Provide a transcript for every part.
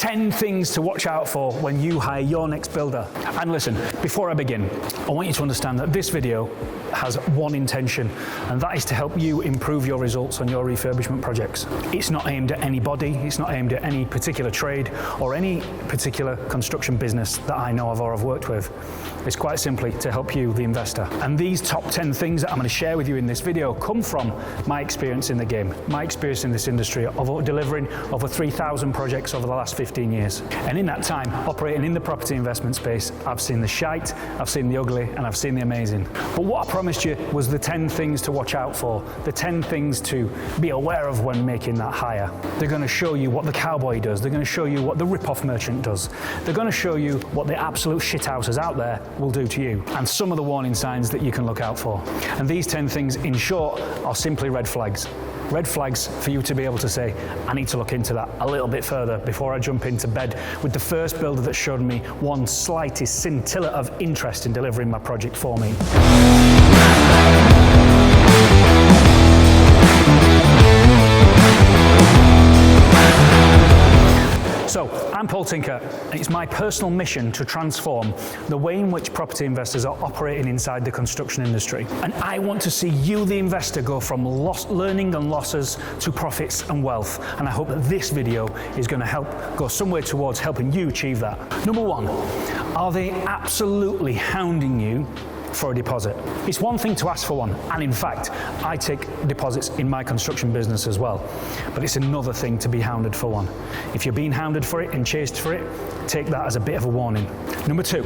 10 things to watch out for when you hire your next builder. And listen, before I begin, I want you to understand that this video has one intention, and that is to help you improve your results on your refurbishment projects. It's not aimed at anybody, it's not aimed at any particular trade or any particular construction business that I know of or have worked with. It's quite simply to help you, the investor. And these top 10 things that I'm going to share with you in this video come from my experience in the game, my experience in this industry of delivering over 3,000 projects over the last 15 years. And in that time, operating in the property investment space, I've seen the shite, I've seen the ugly, and I've seen the amazing. But what I promised you was the 10 things to watch out for, the 10 things to be aware of when making that hire. They're going to show you what the cowboy does, they're going to show you what the rip-off merchant does, they're going to show you what the absolute shithouses out there will do to you, and some of the warning signs that you can look out for. And these 10 things, in short, are simply red flags. Red flags for you to be able to say, I need to look into that a little bit further before I jump into bed with the first builder that showed me one slightest scintilla of interest in delivering my project for me. So, I'm Paul Tinker, and it's my personal mission to transform the way in which property investors are operating inside the construction industry. And I want to see you, the investor, go from learning and losses to profits and wealth. And I hope that this video is going to help go somewhere towards helping you achieve that. Number one, are they absolutely hounding you for a deposit? It's one thing to ask for one, and in fact, I take deposits in my construction business as well. But it's another thing to be hounded for one. If you're being hounded for it and chased for it, take that as a bit of a warning. Number two,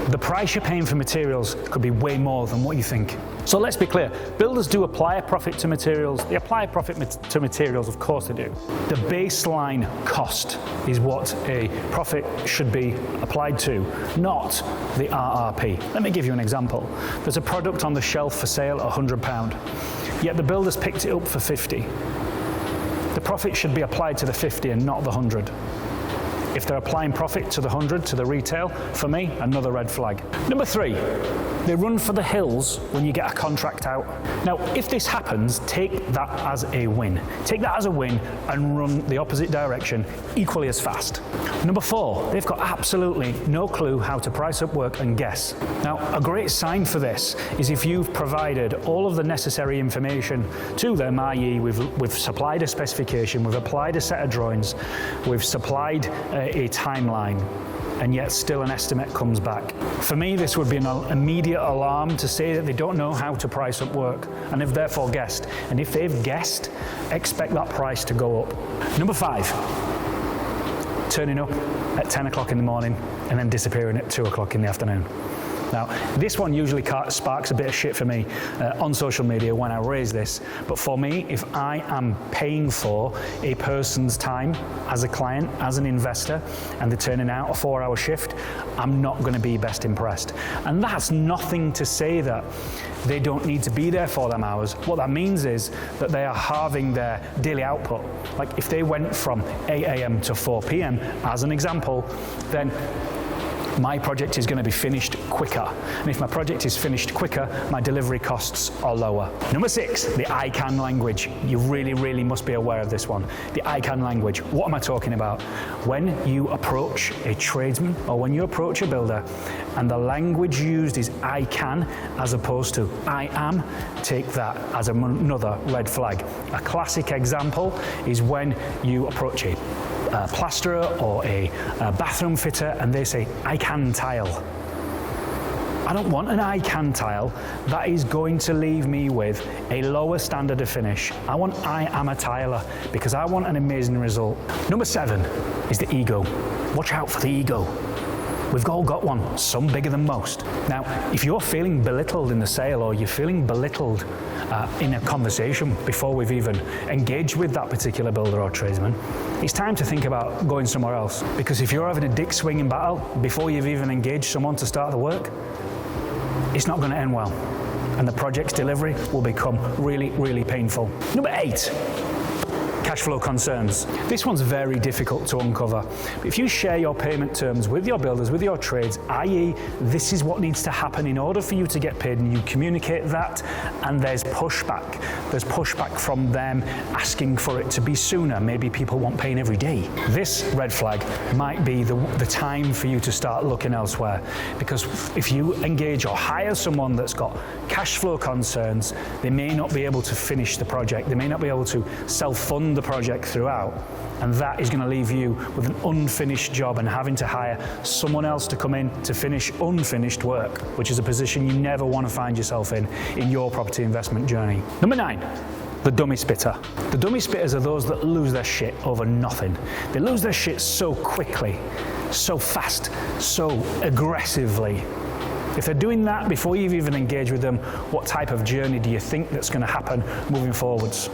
the price you're paying for materials could be way more than what you think. So let's be clear, builders do apply a profit to materials. They apply a profit to materials, of course they do. The baseline cost is what a profit should be applied to, not the RRP. Let me give you an example. There's a product on the shelf for sale at £100, yet the builder's picked it up for 50. The profit should be applied to the 50 and not the 100. If they're applying profit to the 100, to the retail, for me, another red flag. Number three, they run for the hills when you get a contract out. Now, if this happens, take that as a win. Take that as a win and run the opposite direction equally as fast. Number four, they've got absolutely no clue how to price up work and guess. Now, a great sign for this is if you've provided all of the necessary information to them, i.e. we've supplied a specification, we've applied a set of drawings, we've supplied a timeline, and yet still an estimate comes back. For me, this would be an immediate alarm to say that they don't know how to price up work and have therefore guessed. And if they've guessed, expect that price to go up. Number five, turning up at 10 o'clock in the morning and then disappearing at 2 o'clock in the afternoon. Now, this one usually sparks a bit of shit for me on social media when I raise this, but for me, if I am paying for a person's time as a client, as an investor, and they're turning out a 4-hour shift, I'm not going to be best impressed. And that's nothing to say that they don't need to be there for them hours. What that means is that they are halving their daily output. Like if they went from 8 a.m. to 4 p.m. as an example, then my project is going to be finished quicker. And if my project is finished quicker, my delivery costs are lower. Number six, the I can language. You really, really must be aware of this one. The I can language. What am I talking about? When you approach a tradesman or when you approach a builder and the language used is I can as opposed to I am, take that as another red flag. A classic example is when you approach a plasterer or a bathroom fitter and they say, I can tile. I don't want an I can tile. That is going to leave me with a lower standard of finish. I want I am a tiler because I want an amazing result. Number seven is the ego. Watch out for the ego. We've all got one, some bigger than most. Now, if you're feeling belittled in the sale or you're feeling belittled in a conversation before we've even engaged with that particular builder or tradesman, it's time to think about going somewhere else. Because if you're having a dick swinging battle before you've even engaged someone to start the work, it's not going to end well. And the project's delivery will become really, really painful. Number eight, cash flow concerns. This one's very difficult to uncover. If you share your payment terms with your builders, with your trades, i.e. this is what needs to happen in order for you to get paid, and you communicate that and there's pushback, There's pushback from them asking for it to be sooner. Maybe people want paying every day. This red flag might be the time for you to start looking elsewhere, because if you engage or hire someone that's got cash flow concerns, they may not be able to finish the project. They may not be able to self-fund the project throughout. And that is going to leave you with an unfinished job and having to hire someone else to come in to finish unfinished work, which is a position you never want to find yourself in your property investment journey. Number 9, the dummy spitter. The dummy spitters are those that lose their shit over nothing. They lose their shit so quickly, so fast, so aggressively. If they're doing that before you've even engaged with them, what type of journey do you think that's going to happen moving forwards?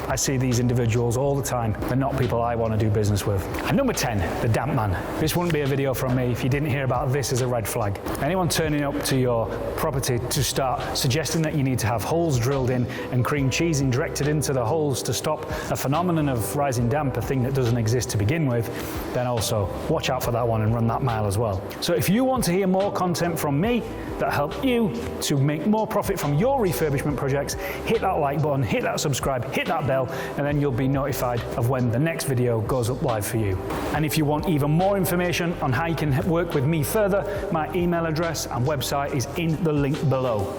I see these individuals all the time. They're not people I want to do business with. And number 10, the damp man. This wouldn't be a video from me if you didn't hear about this as a red flag. Anyone turning up to your property to start suggesting that you need to have holes drilled in and cream cheesing directed into the holes to stop a phenomenon of rising damp, a thing that doesn't exist to begin with, then also watch out for that one and run that mile as well. So if you want to hear more content from me that help you to make more profit from your refurbishment projects, hit that like button, hit that subscribe, hit that bell, and then you'll be notified of when the next video goes up live for you. And if you want even more information on how you can work with me further, my email address and website is in the link below.